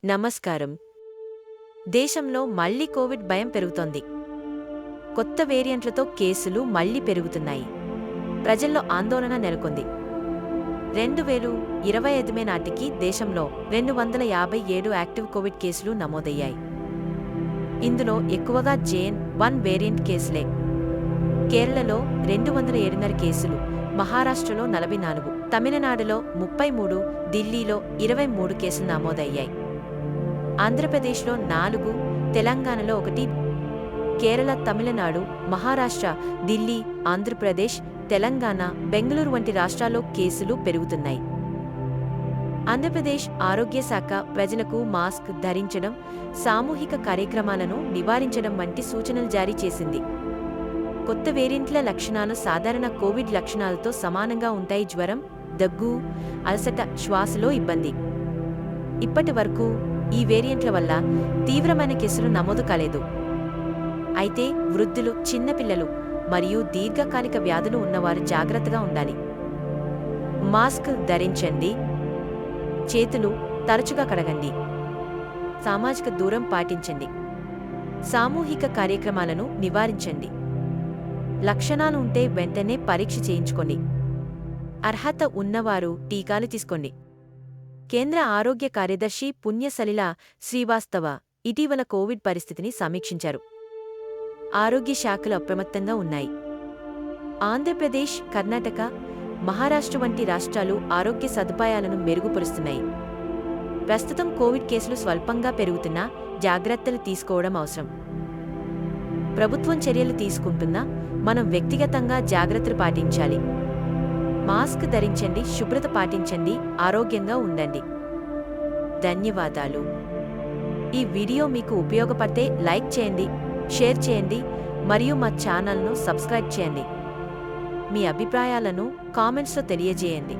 నమస్కారం. దేశంలో మళ్లీ కోవిడ్ భయం పెరుగుతోంది. కొత్త వేరియంట్లతో కేసులు మళ్లీ పెరుగుతున్నాయి. ప్రజల్లో ఆందోళన నెలకొంది. 2025 మే నాటికి దేశంలో 257 యాక్టివ్ కోవిడ్ కేసులు నమోదయ్యాయి. ఇందులో ఎక్కువగా JN.1 వేరియంట్ కేసులే. కేరళలో 207 కేసులు, మహారాష్ట్రలో 44, తమిళనాడులో 33, ఢిల్లీలో 23 కేసులు నమోదయ్యాయి. ఆంధ్రప్రదేశ్లో 4, తెలంగాణలో 1, కేరళ, తమిళనాడు, మహారాష్ట్ర, ఢిల్లీ, ఆంధ్రప్రదేశ్, తెలంగాణ, బెంగళూరు వంటి రాష్ట్రాల్లో కేసులు పెరుగుతున్నాయి. ఆంధ్రప్రదేశ్ ఆరోగ్య శాఖ ప్రజలకు మాస్క్ ధరించడం, సామూహిక కార్యక్రమాలను నివారించడం వంటి సూచనలు జారీ చేసింది. కొత్త వేరియంట్ల లక్షణాలు సాధారణ కోవిడ్ లక్షణాలతో సమానంగా ఉంటాయి. జ్వరం, దగ్గు, అలసట, శ్వాసలో ఇబ్బంది. ఇప్పటి వరకు ఈ వేరియంట్ల వల్ల తీవ్రమైన కేసులు నమోదు కాలేదు. అయితే వృద్ధులు, చిన్నపిల్లలు మరియు దీర్ఘకాలిక వ్యాధులు ఉన్నవారు జాగ్రత్తగా ఉండాలి. మాస్క్ ధరించండి. చేతులు తరచుగా కడగండి. సామాజిక దూరం పాటించండి. సామూహిక కార్యక్రమాలను నివారించండి. లక్షణాలు ఉంటే వెంటనే పరీక్ష చేయించుకోండి. అర్హత ఉన్నవారు టీకాలు తీసుకోండి. కేంద్ర ఆరోగ్య కార్యదర్శి పుణ్యసలిల శ్రీవాస్తవ ఇటీవల కోవిడ్ పరిస్థితిని సమీక్షించారు. ఆరోగ్య శాఖలు అప్రమత్తంగా ఉన్నాయి. ఆంధ్రప్రదేశ్, కర్ణాటక, మహారాష్ట్ర వంటి రాష్ట్రాలు ఆరోగ్య సదుపాయాలను మెరుగుపరుస్తున్నాయి. ప్రస్తుతం కోవిడ్ కేసులు స్వల్పంగా పెరుగుతున్నా జాగ్రత్తలు తీసుకోవడం అవసరం. ప్రభుత్వం చర్యలు తీసుకుంటున్నా మనం వ్యక్తిగతంగా జాగ్రత్తలు పాటించాలి. మాస్క్ ధరించండి, శుభ్రత పాటించండి, ఆరోగ్యంగా ఉండండి. ధన్యవాదాలు. ఈ వీడియో మీకు ఉపయోగపడితే లైక్ చేయండి, షేర్ చేయండి మరియు మా ఛానల్ను సబ్స్క్రైబ్ చేయండి. మీ అభిప్రాయాలను కామెంట్స్లో తెలియజేయండి.